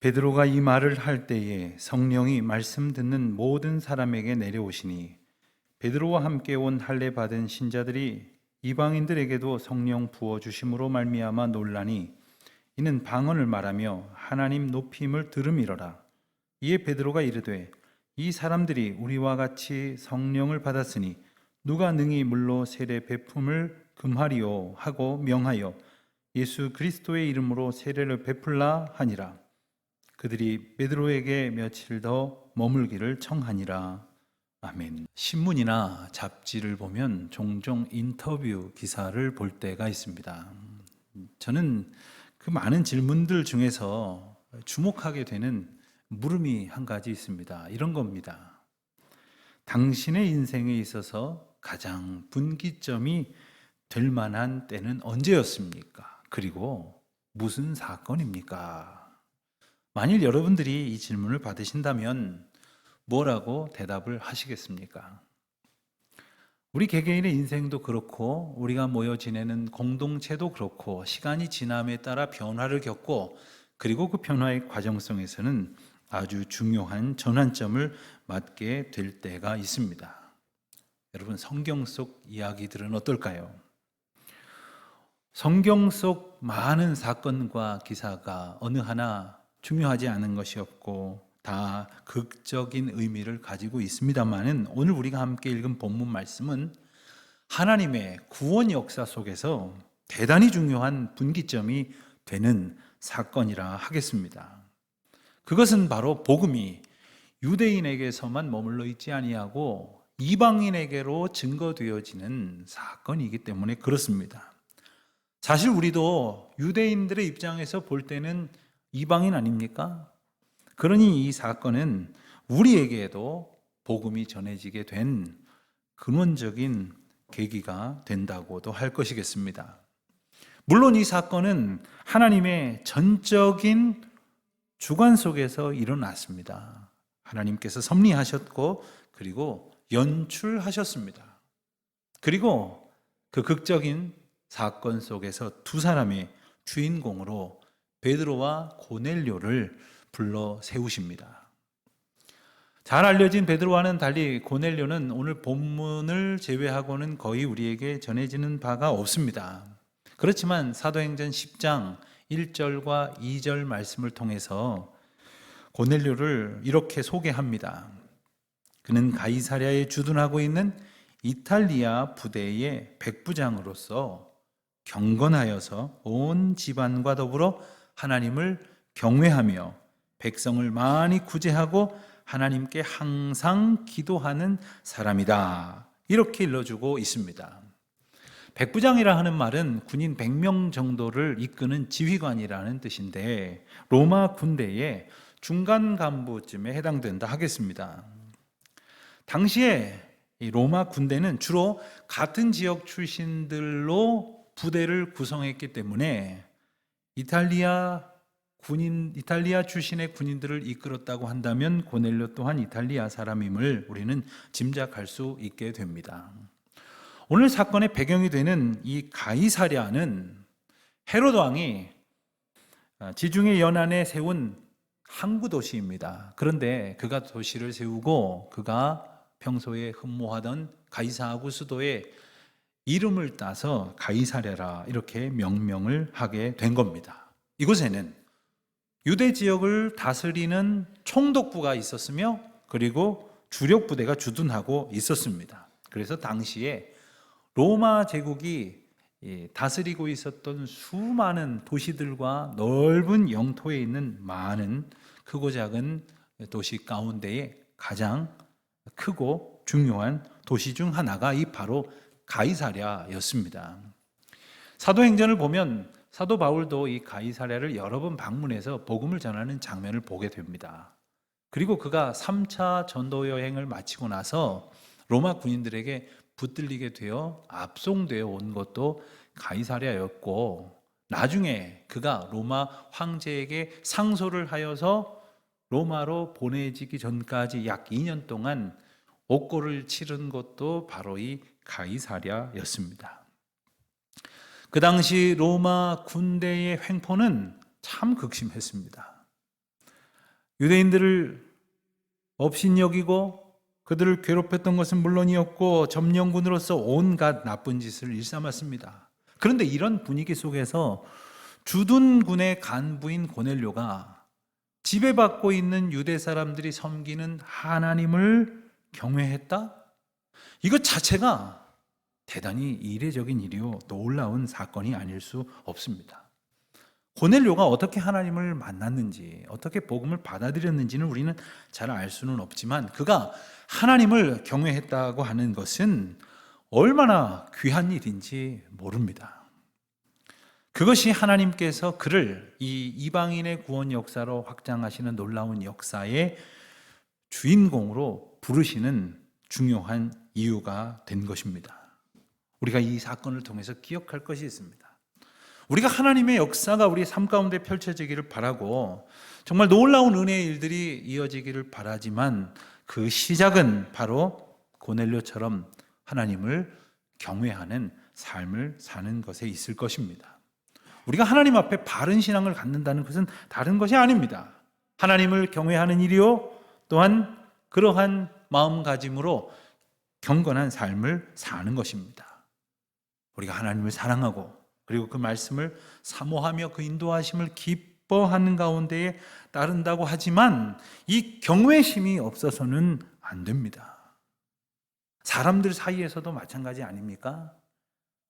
베드로가 이 말을 할 때에 성령이 말씀 듣는 모든 사람에게 내려오시니 베드로와 함께 온 할례 받은 신자들이 이방인들에게도 성령 부어 주심으로 말미암아 놀라니 이는 방언을 말하며 하나님 높임을 들음이러라. 이에 베드로가 이르되 이 사람들이 우리와 같이 성령을 받았으니 누가 능히 물로 세례 베품을 금하리요 하고 명하여 예수 그리스도의 이름으로 세례를 베풀라 하니라. 그들이 베드로에게 며칠 더 머물기를 청하니라. 아멘. 신문이나 잡지를 보면 종종 인터뷰 기사를 볼 때가 있습니다. 저는 그 많은 질문들 중에서 주목하게 되는 물음이 한 가지 있습니다. 이런 겁니다. 당신의 인생에 있어서 가장 분기점이 될 만한 때는 언제였습니까? 그리고 무슨 사건입니까? 만일 여러분들이 이 질문을 받으신다면 뭐라고 대답을 하시겠습니까? 우리 개개인의 인생도 그렇고 우리가 모여 지내는 공동체도 그렇고 시간이 지남에 따라 변화를 겪고 그리고 그 변화의 과정 속에서는 아주 중요한 전환점을 맞게 될 때가 있습니다. 여러분, 성경 속 이야기들은 어떨까요? 성경 속 많은 사건과 기사가 어느 하나 중요하지 않은 것이 없고 다 극적인 의미를 가지고 있습니다만은 오늘 우리가 함께 읽은 본문 말씀은 하나님의 구원 역사 속에서 대단히 중요한 분기점이 되는 사건이라 하겠습니다. 그것은 바로 복음이 유대인에게서만 머물러 있지 아니하고 이방인에게로 증거되어지는 사건이기 때문에 그렇습니다. 사실 우리도 유대인들의 입장에서 볼 때는 이방인 아닙니까? 그러니 이 사건은 우리에게도 복음이 전해지게 된 근원적인 계기가 된다고도 할 것이겠습니다. 물론 이 사건은 하나님의 전적인 주관 속에서 일어났습니다. 하나님께서 섭리하셨고 그리고 연출하셨습니다. 그리고 그 극적인 사건 속에서 두 사람의 주인공으로 베드로와 고넬료를 불러 세우십니다. 잘 알려진 베드로와는 달리 고넬료는 오늘 본문을 제외하고는 거의 우리에게 전해지는 바가 없습니다. 그렇지만 사도행전 10장 1절과 2절 말씀을 통해서 고넬료를 이렇게 소개합니다. 그는 가이사랴에 주둔하고 있는 이탈리아 부대의 백부장으로서 경건하여서 온 집안과 더불어 하나님을 경외하며 백성을 많이 구제하고 하나님께 항상 기도하는 사람이다. 이렇게 일러주고 있습니다. 백부장이라 하는 말은 군인 100명 정도를 이끄는 지휘관이라는 뜻인데 로마 군대의 중간 간부쯤에 해당된다 하겠습니다. 당시에 이 로마 군대는 주로 같은 지역 출신들로 부대를 구성했기 때문에 이탈리아 출신의 군인들을 이끌었다고 한다면 고넬료 또한 이탈리아 사람임을 우리는 짐작할 수 있게 됩니다. 오늘 사건의 배경이 되는 이 가이사랴는 헤롯 왕이 지중해 연안에 세운 항구 도시입니다. 그런데 그가 도시를 세우고 그가 평소에 흠모하던 가이사하고 수도의 이름을 따서 가이사랴라 이렇게 명명을 하게 된 겁니다. 이곳에는 유대 지역을 다스리는 총독부가 있었으며 그리고 주력 부대가 주둔하고 있었습니다. 그래서 당시에 로마 제국이 다스리고 있었던 수많은 도시들과 넓은 영토에 있는 많은 크고 작은 도시 가운데에 가장 크고 중요한 도시 중 하나가 이 바로 가이사랴였습니다. 사도행전을 보면 사도 바울도 이 가이사랴를 여러 번 방문해서 복음을 전하는 장면을 보게 됩니다. 그리고 그가 3차 전도 여행을 마치고 나서 로마 군인들에게 붙들리게 되어 압송되어 온 것도 가이사랴였고 나중에 그가 로마 황제에게 상소를 하여서 로마로 보내지기 전까지 약 2년 동안 옥고를 치른 것도 바로 이 가이사랴였습니다. 그 당시 로마 군대의 횡포는 참 극심했습니다. 유대인들을 업신여기고 그들을 괴롭혔던 것은 물론이었고 점령군으로서 온갖 나쁜 짓을 일삼았습니다. 그런데 이런 분위기 속에서 주둔군의 간부인 고넬료가 지배받고 있는 유대 사람들이 섬기는 하나님을 경외했다? 이것 자체가 대단히 이례적인 일이요 놀라운 사건이 아닐 수 없습니다. 고넬료가 어떻게 하나님을 만났는지, 어떻게 복음을 받아들였는지는 우리는 잘 알 수는 없지만 그가 하나님을 경외했다고 하는 것은 얼마나 귀한 일인지 모릅니다. 그것이 하나님께서 그를 이 이방인의 구원 역사로 확장하시는 놀라운 역사의 주인공으로 부르시는 중요한 이유가 된 것입니다. 우리가 이 사건을 통해서 기억할 것이 있습니다. 우리가 하나님의 역사가 우리 삶 가운데 펼쳐지기를 바라고 정말 놀라운 은혜의 일들이 이어지기를 바라지만 그 시작은 바로 고넬료처럼 하나님을 경외하는 삶을 사는 것에 있을 것입니다. 우리가 하나님 앞에 바른 신앙을 갖는다는 것은 다른 것이 아닙니다. 하나님을 경외하는 일이요 또한 그러한 마음가짐으로 경건한 삶을 사는 것입니다. 우리가 하나님을 사랑하고 그리고 그 말씀을 사모하며 그 인도하심을 기뻐하는 가운데에 따른다고 하지만 이 경외심이 없어서는 안 됩니다. 사람들 사이에서도 마찬가지 아닙니까?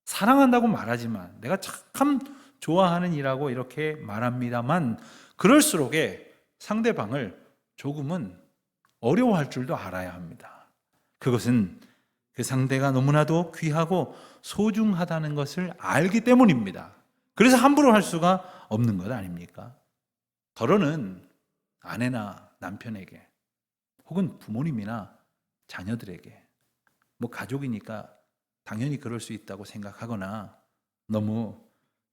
사랑한다고 말하지만 내가 참 좋아하는 일하고 이렇게 말합니다만 그럴수록에 상대방을 조금은 어려워할 줄도 알아야 합니다. 그것은 그 상대가 너무나도 귀하고 소중하다는 것을 알기 때문입니다. 그래서 함부로 할 수가 없는 것 아닙니까? 더러는 아내나 남편에게 혹은 부모님이나 자녀들에게 가족이니까 당연히 그럴 수 있다고 생각하거나 너무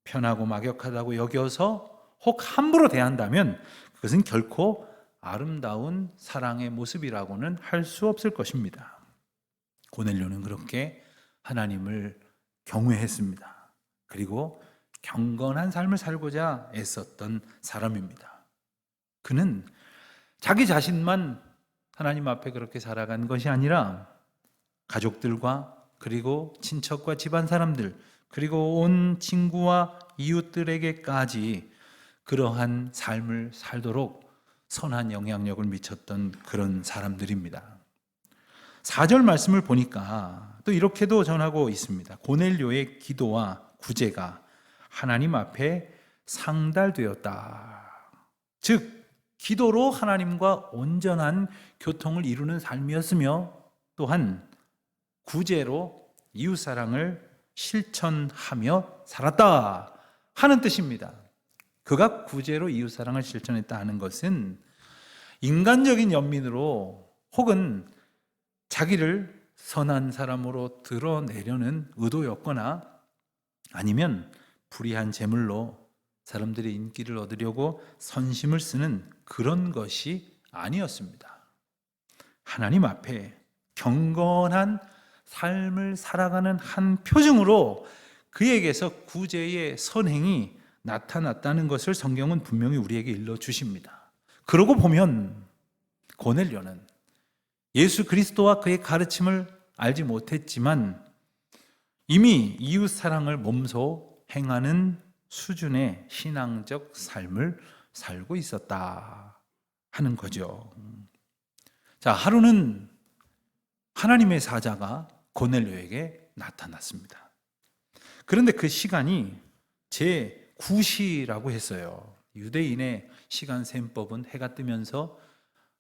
편하고 막역하다고 여겨서 혹 함부로 대한다면 그것은 결코 아름다운 사랑의 모습이라고는 할 수 없을 것입니다. 고넬료는 그렇게 하나님을 경외했습니다. 그리고 경건한 삶을 살고자 애썼던 사람입니다. 그는 자기 자신만 하나님 앞에 그렇게 살아간 것이 아니라 가족들과 그리고 친척과 집안 사람들 그리고 온 친구와 이웃들에게까지 그러한 삶을 살도록 선한 영향력을 미쳤던 그런 사람들입니다. 4절 말씀을 보니까 또 이렇게도 전하고 있습니다. 고넬료의 기도와 구제가 하나님 앞에 상달되었다. 즉 기도로 하나님과 온전한 교통을 이루는 삶이었으며 또한 구제로 이웃사랑을 실천하며 살았다 하는 뜻입니다. 그가 구제로 이웃사랑을 실천했다 하는 것은 인간적인 연민으로 혹은 자기를 선한 사람으로 드러내려는 의도였거나 아니면 불의한 재물로 사람들의 인기를 얻으려고 선심을 쓰는 그런 것이 아니었습니다. 하나님 앞에 경건한 삶을 살아가는 한 표징으로 그에게서 구제의 선행이 나타났다는 것을 성경은 분명히 우리에게 일러주십니다. 그러고 보면 고넬료는 예수 그리스도와 그의 가르침을 알지 못했지만 이미 이웃 사랑을 몸소 행하는 수준의 신앙적 삶을 살고 있었다 하는 거죠. 자, 하루는 하나님의 사자가 고넬료에게 나타났습니다. 그런데 그 시간이 제9시라고 했어요. 유대인의 시간 셈법은 해가 뜨면서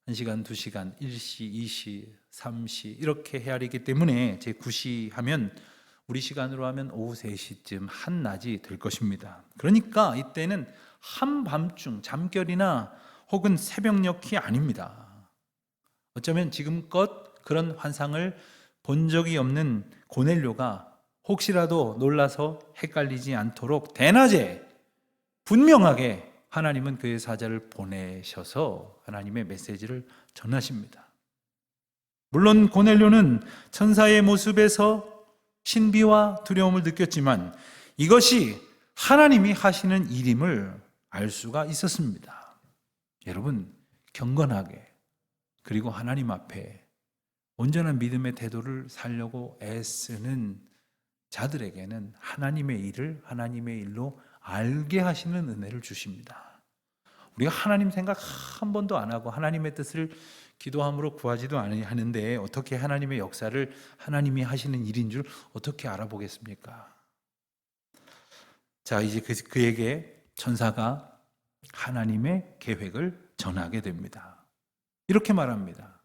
1시간, 2시간, 1시, 2시, 3시 이렇게 헤아리기 때문에 제9시 하면 우리 시간으로 하면 오후 3시쯤 한낮이 될 것입니다. 그러니까 이때는 한밤중 잠결이나 혹은 새벽녘이 아닙니다. 어쩌면 지금껏 그런 환상을 본 적이 없는 고넬료가 혹시라도 놀라서 헷갈리지 않도록 대낮에 분명하게 하나님은 그의 사자를 보내셔서 하나님의 메시지를 전하십니다. 물론 고넬료는 천사의 모습에서 신비와 두려움을 느꼈지만 이것이 하나님이 하시는 일임을 알 수가 있었습니다. 여러분, 경건하게 그리고 하나님 앞에 온전한 믿음의 태도를 살려고 애쓰는 자들에게는 하나님의 일을 하나님의 일로 알게 하시는 은혜를 주십니다. 우리가 하나님 생각 한 번도 안 하고 하나님의 뜻을 기도함으로 구하지도 않는데 어떻게 하나님의 역사를 하나님이 하시는 일인 줄 어떻게 알아보겠습니까? 자, 이제 그에게 천사가 하나님의 계획을 전하게 됩니다. 이렇게 말합니다.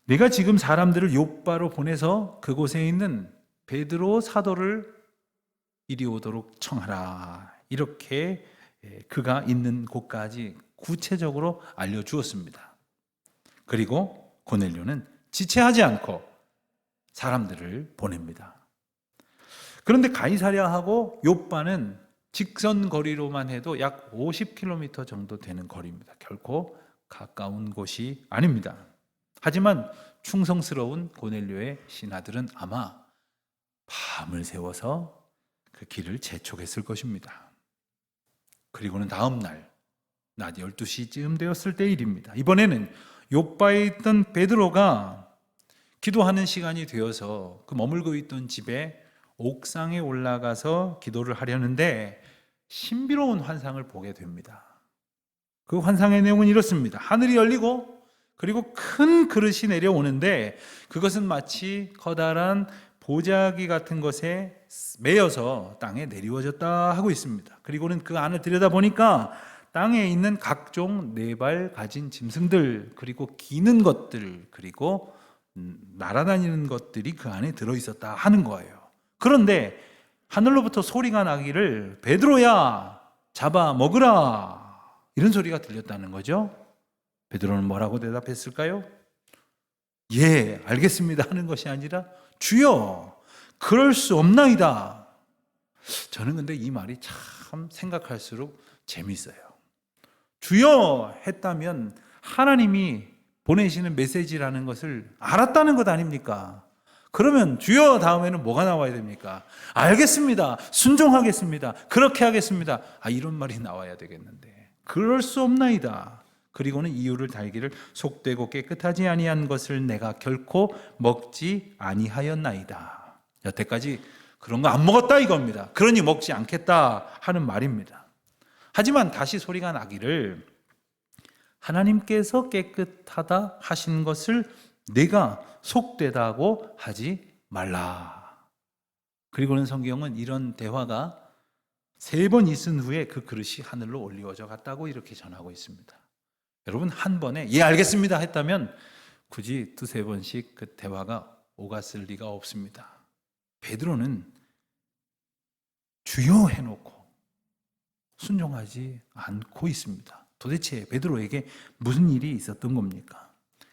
내가 지금 사람들을 욥바로 보내서 그곳에 있는 베드로 사도를 이리 오도록 청하라. 이렇게 그가 있는 곳까지 구체적으로 알려주었습니다. 그리고 고넬료는 지체하지 않고 사람들을 보냅니다. 그런데 가이사랴하고 욥바는 직선 거리로만 해도 약 50km 정도 되는 거리입니다. 결코 가까운 곳이 아닙니다. 하지만 충성스러운 고넬료의 신하들은 아마 밤을 새워서 그 길을 재촉했을 것입니다. 그리고는 다음 날 낮 12시쯤 되었을 때 일입니다. 이번에는 욥바에 있던 베드로가 기도하는 시간이 되어서 그 머물고 있던 집에 옥상에 올라가서 기도를 하려는데 신비로운 환상을 보게 됩니다. 그 환상의 내용은 이렇습니다. 하늘이 열리고 그리고 큰 그릇이 내려오는데 그것은 마치 커다란 보자기 같은 것에 매여서 땅에 내리워졌다 하고 있습니다. 그리고는 그 안을 들여다보니까 땅에 있는 각종 네 발 가진 짐승들, 그리고 기는 것들, 그리고 날아다니는 것들이 그 안에 들어있었다 하는 거예요. 그런데 하늘로부터 소리가 나기를 베드로야 잡아 먹으라, 이런 소리가 들렸다는 거죠. 베드로는 뭐라고 대답했을까요? 예, 알겠습니다 하는 것이 아니라 주여 그럴 수 없나이다. 저는 근데 이 말이 참 생각할수록 재밌어요. 주여 했다면 하나님이 보내시는 메시지라는 것을 알았다는 것 아닙니까? 그러면 주여 다음에는 뭐가 나와야 됩니까? 알겠습니다, 순종하겠습니다, 그렇게 하겠습니다, 이런 말이 나와야 되겠는데 그럴 수 없나이다. 그리고는 이유를 달기를 속되고 깨끗하지 아니한 것을 내가 결코 먹지 아니하였나이다. 여태까지 그런 거 안 먹었다 이겁니다. 그러니 먹지 않겠다 하는 말입니다. 하지만 다시 소리가 나기를 하나님께서 깨끗하다 하신 것을 내가 속되다고 하지 말라. 그리고는 성경은 이런 대화가 3번 있은 후에 그 그릇이 하늘로 올리워져 갔다고 이렇게 전하고 있습니다. 여러분, 한 번에 예 알겠습니다 했다면 굳이 2-3번씩 그 대화가 오갔을 리가 없습니다. 베드로는 주여 해놓고 순종하지 않고 있습니다. 도대체 베드로에게 무슨 일이 있었던 겁니까?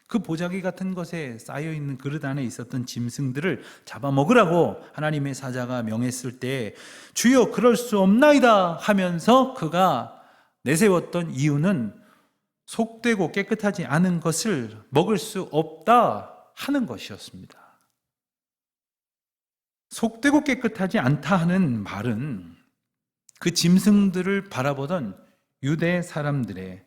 그 보자기 같은 것에 쌓여있는 그릇 안에 있었던 짐승들을 잡아먹으라고 하나님의 사자가 명했을 때 주여 그럴 수 없나이다 하면서 그가 내세웠던 이유는 속되고 깨끗하지 않은 것을 먹을 수 없다 하는 것이었습니다. 속되고 깨끗하지 않다 하는 말은 그 짐승들을 바라보던 유대 사람들의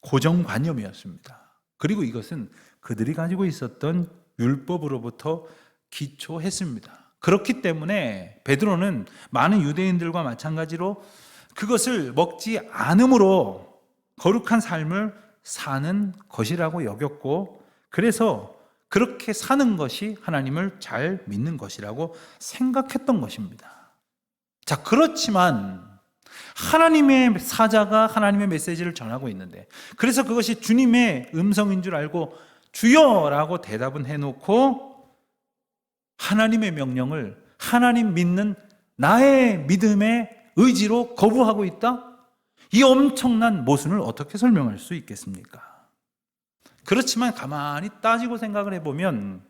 고정관념이었습니다. 그리고 이것은 그들이 가지고 있었던 율법으로부터 기초했습니다. 그렇기 때문에 베드로는 많은 유대인들과 마찬가지로 그것을 먹지 않음으로 거룩한 삶을 사는 것이라고 여겼고, 그래서 그렇게 사는 것이 하나님을 잘 믿는 것이라고 생각했던 것입니다. 자, 그렇지만 하나님의 사자가 하나님의 메시지를 전하고 있는데, 그래서 그것이 주님의 음성인 줄 알고 주여라고 대답은 해놓고 하나님의 명령을 하나님 믿는 나의 믿음의 의지로 거부하고 있다? 이 엄청난 모순을 어떻게 설명할 수 있겠습니까? 그렇지만 가만히 따지고 생각을 해보면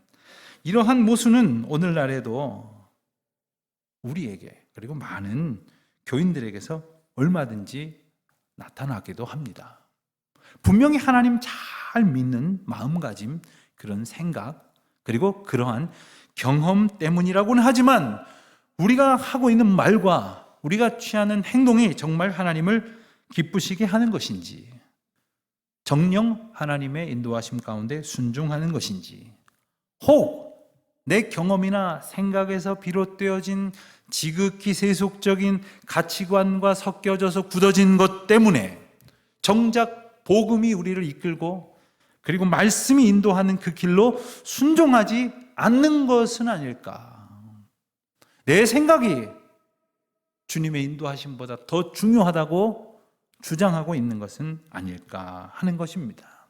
이러한 모순은 오늘날에도 우리에게, 그리고 많은 교인들에게서 얼마든지 나타나기도 합니다. 분명히 하나님 잘 믿는 마음가짐, 그런 생각, 그리고 그러한 경험 때문이라고는 하지만 우리가 하고 있는 말과 우리가 취하는 행동이 정말 하나님을 기쁘시게 하는 것인지, 정령 하나님의 인도하심 가운데 순종하는 것인지, 혹 내 경험이나 생각에서 비롯되어진 지극히 세속적인 가치관과 섞여져서 굳어진 것 때문에 정작 복음이 우리를 이끌고 그리고 말씀이 인도하는 그 길로 순종하지 않는 것은 아닐까. 내 생각이 주님의 인도하심보다 더 중요하다고 주장하고 있는 것은 아닐까 하는 것입니다.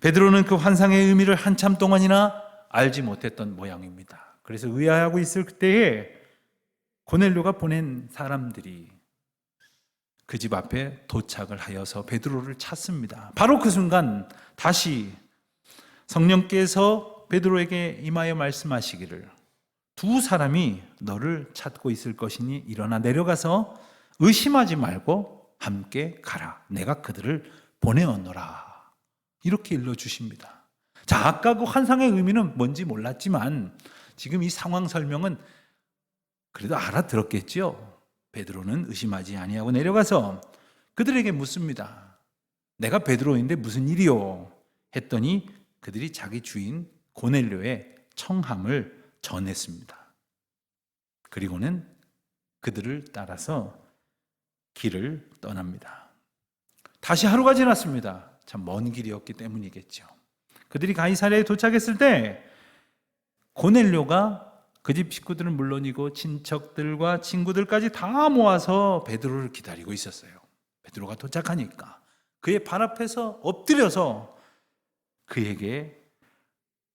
베드로는 그 환상의 의미를 한참 동안이나 알지 못했던 모양입니다. 그래서 의아해하고 있을 때에 고넬료가 보낸 사람들이 그 집 앞에 도착을 하여서 베드로를 찾습니다. 바로 그 순간 다시 성령께서 베드로에게 임하여 말씀하시기를, 두 사람이 너를 찾고 있을 것이니 일어나 내려가서 의심하지 말고 함께 가라. 내가 그들을 보내었노라. 이렇게 일러주십니다. 자, 아까 그 환상의 의미는 뭔지 몰랐지만 지금 이 상황 설명은 그래도 알아들었겠지요. 베드로는 의심하지 아니하고 내려가서 그들에게 묻습니다. 내가 베드로인데 무슨 일이요? 했더니 그들이 자기 주인 고넬료의 청함을 전했습니다. 그리고는 그들을 따라서 길을 떠납니다. 다시 하루가 지났습니다. 참 먼 길이었기 때문이겠죠. 그들이 가이사랴에 도착했을 때 고넬료가 그 집 식구들은 물론이고 친척들과 친구들까지 다 모아서 베드로를 기다리고 있었어요. 베드로가 도착하니까 그의 발 앞에서 엎드려서 그에게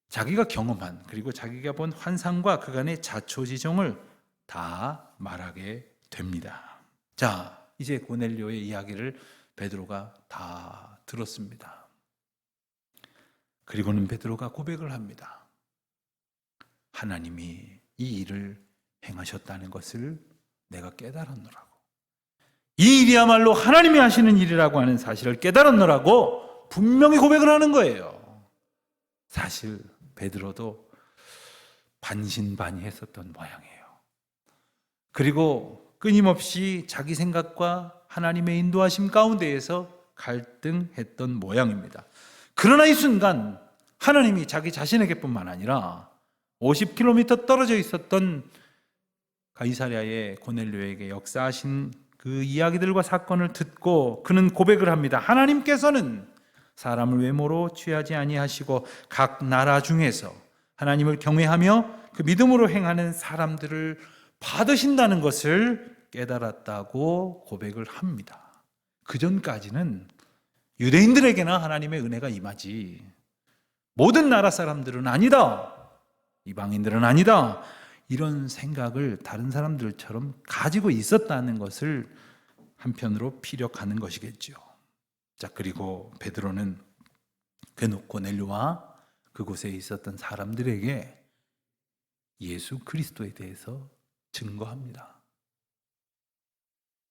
자기가 경험한 그리고 자기가 본 환상과 그간의 자초지종을 다 말하게 됩니다. 자, 이제 고넬료의 이야기를 베드로가 다 들었습니다. 그리고는 베드로가 고백을 합니다. 하나님이 이 일을 행하셨다는 것을 내가 깨달았노라고. 이 일이야말로 하나님이 하시는 일이라고 하는 사실을 깨달았노라고 분명히 고백을 하는 거예요. 사실 베드로도 반신반의했었던 모양이에요. 그리고 끊임없이 자기 생각과 하나님의 인도하심 가운데에서 갈등했던 모양입니다. 그러나 이 순간 하나님이 자기 자신에게뿐만 아니라 50km 떨어져 있었던 가이사랴의 고넬료에게 역사하신 그 이야기들과 사건을 듣고 그는 고백을 합니다. 하나님께서는 사람을 외모로 취하지 아니하시고 각 나라 중에서 하나님을 경외하며 그 믿음으로 행하는 사람들을 받으신다는 것을 깨달았다고 고백을 합니다. 그 전까지는 유대인들에게나 하나님의 은혜가 임하지 모든 나라 사람들은 아니다, 이방인들은 아니다, 이런 생각을 다른 사람들처럼 가지고 있었다는 것을 한편으로 피력하는 것이겠죠. 자, 그리고 베드로는 고넬료와 그곳에 있었던 사람들에게 예수 그리스도에 대해서 증거합니다.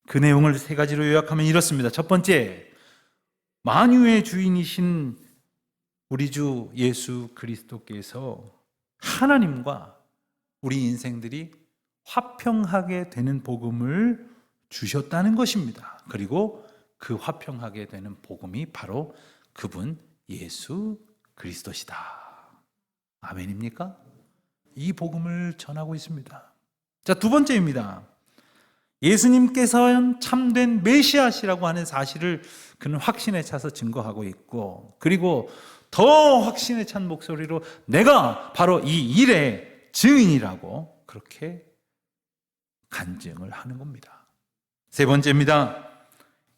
그 내용을 세 가지로 요약하면 이렇습니다. 첫 번째, 만유의 주인이신 우리 주 예수 그리스도께서 하나님과 우리 인생들이 화평하게 되는 복음을 주셨다는 것입니다. 그리고 그 화평하게 되는 복음이 바로 그분 예수 그리스도시다. 아멘입니까? 이 복음을 전하고 있습니다. 자, 두 번째입니다. 예수님께서는 참된 메시아시라고 하는 사실을 그는 확신에 차서 증거하고 있고, 그리고 더 확신에 찬 목소리로 내가 바로 이 일의 증인이라고 그렇게 간증을 하는 겁니다. 세 번째입니다.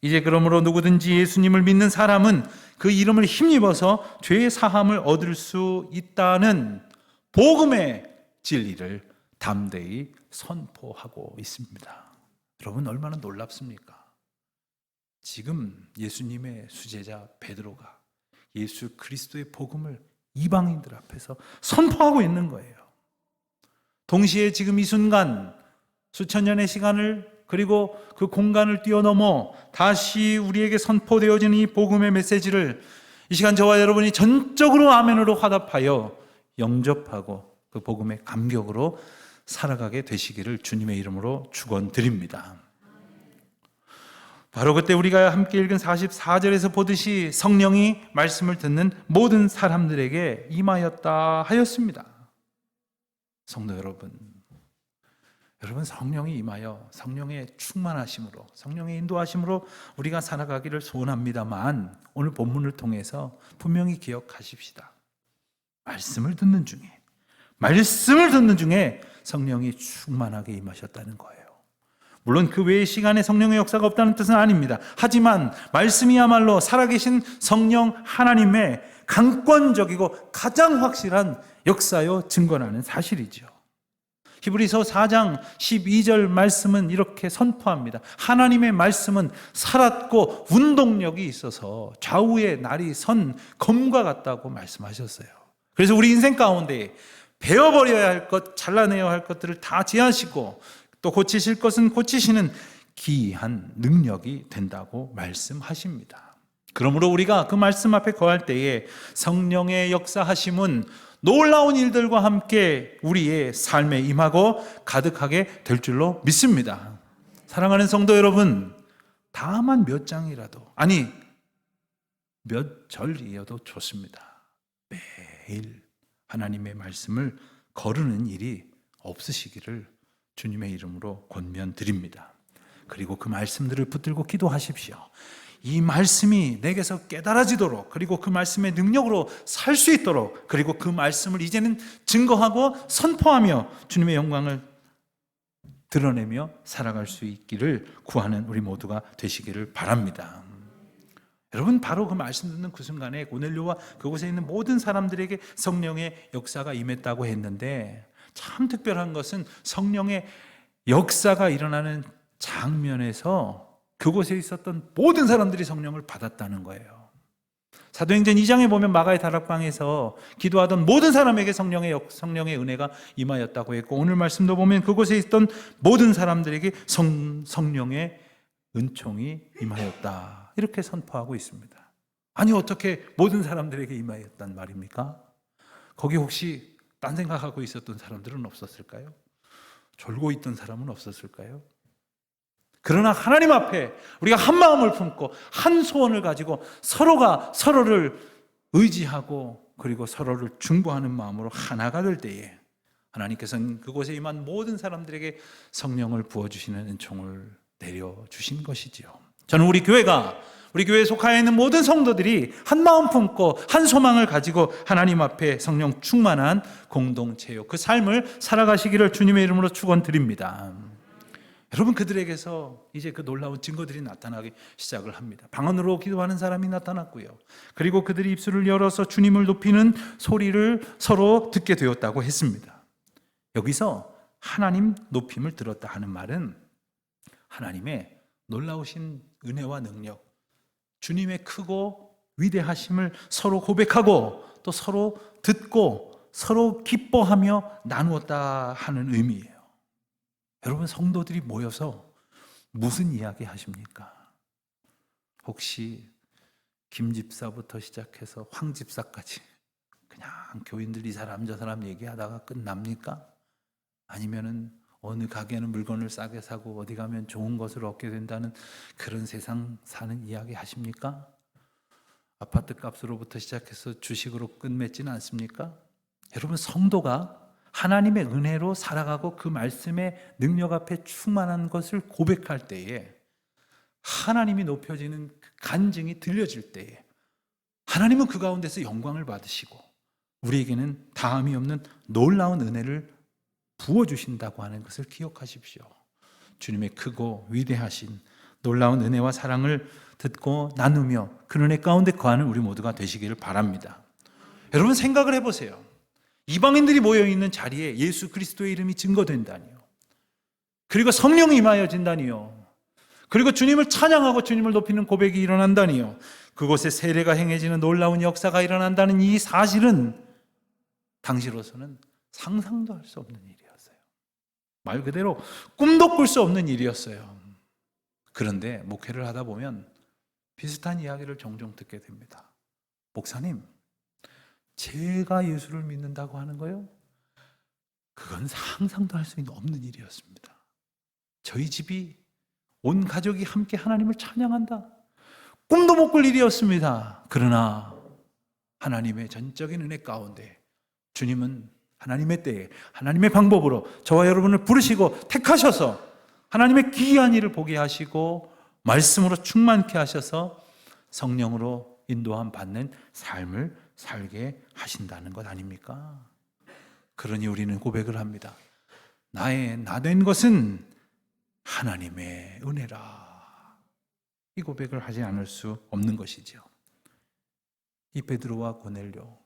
이제 그러므로 누구든지 예수님을 믿는 사람은 그 이름을 힘입어서 죄의 사함을 얻을 수 있다는 복음의 진리를 담대히 선포하고 있습니다. 여러분, 얼마나 놀랍습니까? 지금 예수님의 수제자 베드로가 예수 그리스도의 복음을 이방인들 앞에서 선포하고 있는 거예요. 동시에 지금 이 순간 수천 년의 시간을 그리고 그 공간을 뛰어넘어 다시 우리에게 선포되어지는 이 복음의 메시지를 이 시간 저와 여러분이 전적으로 아멘으로 화답하여 영접하고 그 복음의 감격으로 살아가게 되시기를 주님의 이름으로 축원드립니다. 바로 그때 우리가 함께 읽은 44절에서 보듯이 성령이 말씀을 듣는 모든 사람들에게 임하였다 하였습니다. 성도 여러분, 성령이 임하여 성령의 충만하심으로, 성령의 인도하심으로 우리가 살아가기를 소원합니다만, 오늘 본문을 통해서 분명히 기억하십시다. 말씀을 듣는 중에 성령이 충만하게 임하셨다는 거예요. 물론 그 외의 시간에 성령의 역사가 없다는 뜻은 아닙니다. 하지만 말씀이야말로 살아계신 성령 하나님의 강권적이고 가장 확실한 역사요 증거라는 사실이죠. 히브리서 4장 12절 말씀은 이렇게 선포합니다. 하나님의 말씀은 살았고 운동력이 있어서 좌우에 날이 선 검과 같다고 말씀하셨어요. 그래서 우리 인생 가운데 베어버려야 할 것, 잘라내야 할 것들을 다 제하시고 또 고치실 것은 고치시는 기이한 능력이 된다고 말씀하십니다. 그러므로 우리가 그 말씀 앞에 거할 때에 성령의 역사하심은 놀라운 일들과 함께 우리의 삶에 임하고 가득하게 될 줄로 믿습니다. 사랑하는 성도 여러분, 다만 몇 장이라도, 아니 몇 절이어도 좋습니다. 매일 하나님의 말씀을 거르는 일이 없으시기를 주님의 이름으로 권면드립니다. 그리고 그 말씀들을 붙들고 기도하십시오. 이 말씀이 내게서 깨달아지도록, 그리고 그 말씀의 능력으로 살 수 있도록, 그리고 그 말씀을 이제는 증거하고 선포하며 주님의 영광을 드러내며 살아갈 수 있기를 구하는 우리 모두가 되시기를 바랍니다. 여러분, 바로 그 말씀 듣는 그 순간에 고넬료와 그곳에 있는 모든 사람들에게 성령의 역사가 임했다고 했는데, 참 특별한 것은 성령의 역사가 일어나는 장면에서 그곳에 있었던 모든 사람들이 성령을 받았다는 거예요. 사도행전 2장에 보면 마가의 다락방에서 기도하던 모든 사람에게 성령의 은혜가 임하였다고 했고, 오늘 말씀도 보면 그곳에 있던 모든 사람들에게 성령의 은총이 임하였다, 이렇게 선포하고 있습니다. 아니, 어떻게 모든 사람들에게 임하였단 말입니까? 거기 혹시 딴 생각하고 있었던 사람들은 없었을까요? 졸고 있던 사람은 없었을까요? 그러나 하나님 앞에 우리가 한 마음을 품고 한 소원을 가지고 서로가 서로를 의지하고 그리고 서로를 중보하는 마음으로 하나가 될 때에 하나님께서는 그곳에 임한 모든 사람들에게 성령을 부어주시는 은총을 내려주신 것이지요. 저는 우리 교회에 속하여 있는 모든 성도들이 한 마음 품고 한 소망을 가지고 하나님 앞에 성령 충만한 공동체요, 그 삶을 살아가시기를 주님의 이름으로 축원드립니다. 여러분, 그들에게서 이제 그 놀라운 증거들이 나타나기 시작을 합니다. 방 안으로 기도하는 사람이 나타났고요. 그리고 그들이 입술을 열어서 주님을 높이는 소리를 서로 듣게 되었다고 했습니다. 여기서 하나님 높임을 들었다 하는 말은 하나님의 놀라우신 은혜와 능력, 주님의 크고 위대하심을 서로 고백하고 또 서로 듣고 서로 기뻐하며 나누었다 하는 의미예요. 여러분, 성도들이 모여서 무슨 이야기 하십니까? 혹시 김 집사부터 시작해서 황 집사까지 그냥 교인들 이 사람 저 사람 얘기하다가 끝납니까? 아니면은 어느 가게는 물건을 싸게 사고 어디 가면 좋은 것을 얻게 된다는 그런 세상 사는 이야기 하십니까? 아파트 값으로부터 시작해서 주식으로 끝맺지는 않습니까? 여러분, 성도가 하나님의 은혜로 살아가고 그 말씀의 능력 앞에 충만한 것을 고백할 때에 하나님이 높여지는 그 간증이 들려질 때에 하나님은 그 가운데서 영광을 받으시고 우리에게는 다함이 없는 놀라운 은혜를 부어주신다고 하는 것을 기억하십시오. 주님의 크고 위대하신 놀라운 은혜와 사랑을 듣고 나누며 그 은혜 가운데 거하는 우리 모두가 되시기를 바랍니다. 여러분, 생각을 해보세요. 이방인들이 모여있는 자리에 예수 그리스도의 이름이 증거된다니요, 그리고 성령이 임하여진다니요, 그리고 주님을 찬양하고 주님을 높이는 고백이 일어난다니요, 그곳에 세례가 행해지는 놀라운 역사가 일어난다는 이 사실은 당시로서는 상상도 할 수 없는 일이었어요. 말 그대로 꿈도 꿀 수 없는 일이었어요. 그런데 목회를 하다 보면 비슷한 이야기를 종종 듣게 됩니다. 목사님, 제가 예수를 믿는다고 하는 거요? 그건 상상도 할 수 없는 일이었습니다. 저희 집이 온 가족이 함께 하나님을 찬양한다. 꿈도 못 꿀 일이었습니다. 그러나 하나님의 전적인 은혜 가운데 주님은 하나님의 때에 하나님의 방법으로 저와 여러분을 부르시고 택하셔서 하나님의 기이한 일을 보게 하시고 말씀으로 충만케 하셔서 성령으로 인도함 받는 삶을 살게 하신다는 것 아닙니까? 그러니 우리는 고백을 합니다. 나의 나된 것은 하나님의 은혜라. 이 고백을 하지 않을 수 없는 것이죠. 이 베드로와 고넬료,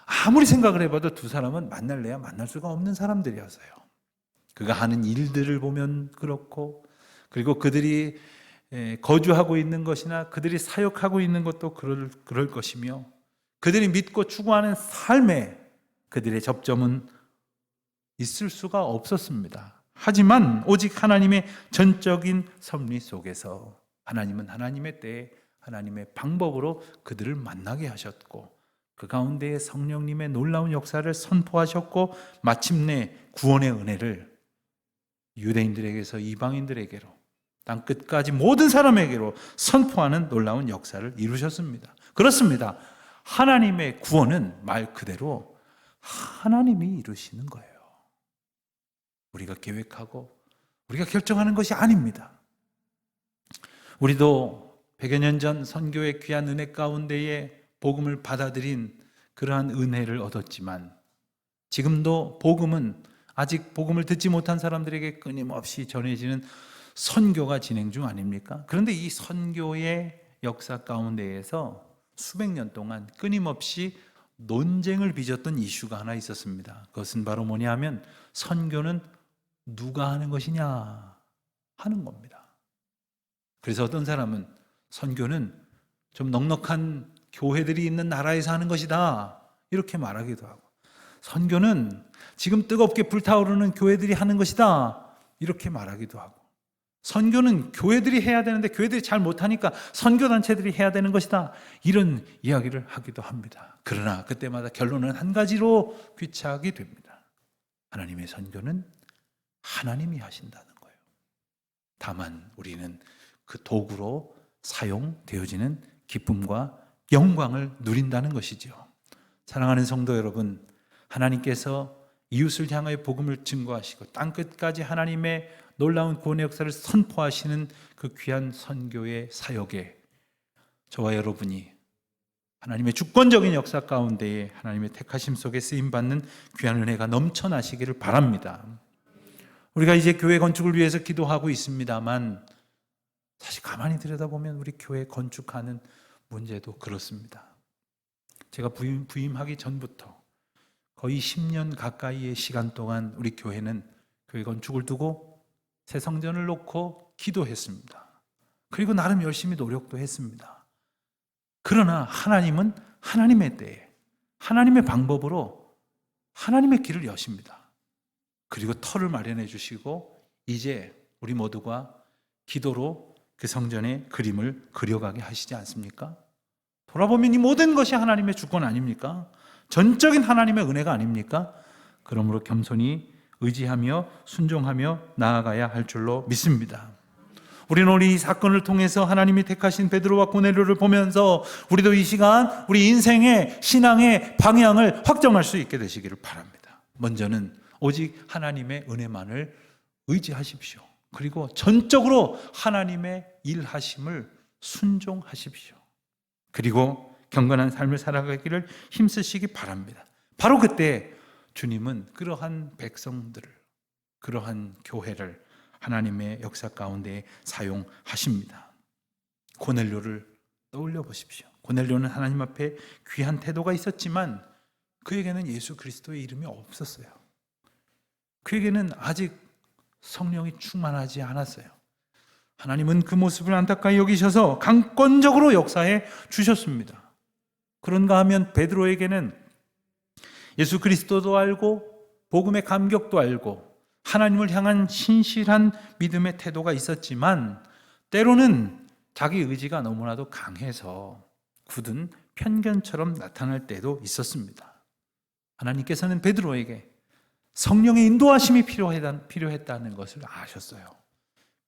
아무리 생각을 해봐도 두 사람은 만날래야 만날 수가 없는 사람들이었어요. 그가 하는 일들을 보면 그렇고, 그리고 그들이 거주하고 있는 것이나 그들이 사역하고 있는 것도 그럴 것이며, 그들이 믿고 추구하는 삶에 그들의 접점은 있을 수가 없었습니다. 하지만 오직 하나님의 전적인 섭리 속에서 하나님은 하나님의 때에 하나님의 방법으로 그들을 만나게 하셨고, 그 가운데 성령님의 놀라운 역사를 선포하셨고, 마침내 구원의 은혜를 유대인들에게서 이방인들에게로, 땅 끝까지 모든 사람에게로 선포하는 놀라운 역사를 이루셨습니다. 그렇습니다. 하나님의 구원은 말 그대로 하나님이 이루시는 거예요. 우리가 계획하고 우리가 결정하는 것이 아닙니다. 우리도 100여 년 전 선교의 귀한 은혜 가운데에 복음을 받아들인 그러한 은혜를 얻었지만, 지금도 복음은 아직 복음을 듣지 못한 사람들에게 끊임없이 전해지는 선교가 진행 중 아닙니까? 그런데 이 선교의 역사 가운데에서 수백 년 동안 끊임없이 논쟁을 빚었던 이슈가 하나 있었습니다. 그것은 바로 뭐냐 하면 선교는 누가 하는 것이냐 하는 겁니다. 그래서 어떤 사람은 선교는 좀 넉넉한 교회들이 있는 나라에서 하는 것이다 이렇게 말하기도 하고, 선교는 지금 뜨겁게 불타오르는 교회들이 하는 것이다 이렇게 말하기도 하고, 선교는 교회들이 해야 되는데 교회들이 잘 못하니까 선교단체들이 해야 되는 것이다 이런 이야기를 하기도 합니다. 그러나 그때마다 결론은 한 가지로 귀착이 됩니다. 하나님의 선교는 하나님이 하신다는 거예요. 다만 우리는 그 도구로 사용되어지는 기쁨과 영광을 누린다는 것이죠. 사랑하는 성도 여러분, 하나님께서 이웃을 향하여 복음을 증거하시고 땅끝까지 하나님의 놀라운 구원의 역사를 선포하시는 그 귀한 선교의 사역에 저와 여러분이 하나님의 주권적인 역사 가운데에 하나님의 택하심 속에 쓰임받는 귀한 은혜가 넘쳐나시기를 바랍니다. 우리가 이제 교회 건축을 위해서 기도하고 있습니다만, 사실 가만히 들여다보면 우리 교회 건축하는 문제도 그렇습니다. 제가 부임하기 전부터 거의 10년 가까이의 시간 동안 우리 교회는 교회 건축을 두고 새 성전을 놓고 기도했습니다. 그리고 나름 열심히 노력도 했습니다. 그러나 하나님은 하나님의 때에 하나님의 방법으로 하나님의 길을 여십니다. 그리고 터를 마련해 주시고 이제 우리 모두가 기도로 그 성전의 그림을 그려가게 하시지 않습니까? 돌아보면 이 모든 것이 하나님의 주권 아닙니까? 전적인 하나님의 은혜가 아닙니까? 그러므로 겸손히 의지하며 순종하며 나아가야 할 줄로 믿습니다. 우리는 이 사건을 통해서 하나님이 택하신 베드로와 고넬료를 보면서 우리도 이 시간 우리 인생의 신앙의 방향을 확정할 수 있게 되시기를 바랍니다. 먼저는 오직 하나님의 은혜만을 의지하십시오. 그리고 전적으로 하나님의 일하심을 순종하십시오. 그리고 경건한 삶을 살아가기를 힘쓰시기 바랍니다. 바로 그때 주님은 그러한 백성들을, 그러한 교회를 하나님의 역사 가운데 사용하십니다. 고넬료를 떠올려 보십시오. 고넬료는 하나님 앞에 귀한 태도가 있었지만 그에게는 예수 그리스도의 이름이 없었어요. 그에게는 아직 성령이 충만하지 않았어요. 하나님은 그 모습을 안타까이 여기셔서 강권적으로 역사해 주셨습니다. 그런가 하면 베드로에게는 예수 그리스도도 알고 복음의 감격도 알고 하나님을 향한 신실한 믿음의 태도가 있었지만 때로는 자기 의지가 너무나도 강해서 굳은 편견처럼 나타날 때도 있었습니다. 하나님께서는 베드로에게 성령의 인도하심이 필요했다는 것을 아셨어요.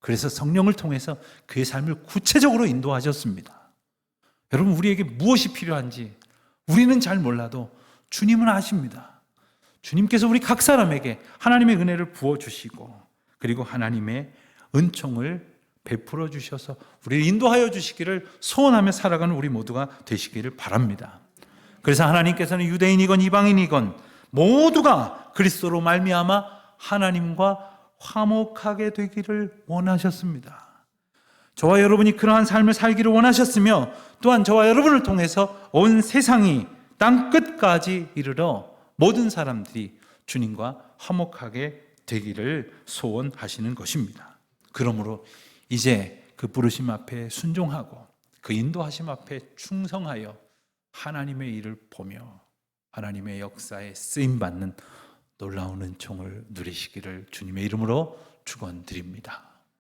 그래서 성령을 통해서 그의 삶을 구체적으로 인도하셨습니다. 여러분, 우리에게 무엇이 필요한지 우리는 잘 몰라도 주님은 아십니다. 주님께서 우리 각 사람에게 하나님의 은혜를 부어주시고 그리고 하나님의 은총을 베풀어 주셔서 우리를 인도하여 주시기를 소원하며 살아가는 우리 모두가 되시기를 바랍니다. 그래서 하나님께서는 유대인이건 이방인이건 모두가 그리스도로 말미암아 하나님과 화목하게 되기를 원하셨습니다. 저와 여러분이 그러한 삶을 살기를 원하셨으며 또한 저와 여러분을 통해서 온 세상이 땅끝까지 이르러 모든 사람들이 주님과 화목하게 되기를 소원하시는 것입니다. 그러므로 이제 그 부르심 앞에 순종하고 그 인도하심 앞에 충성하여 하나님의 일을 보며 하나님의 역사에 쓰임받는 놀라운 은총을 누리시기를 주님의 이름으로 축원드립니다.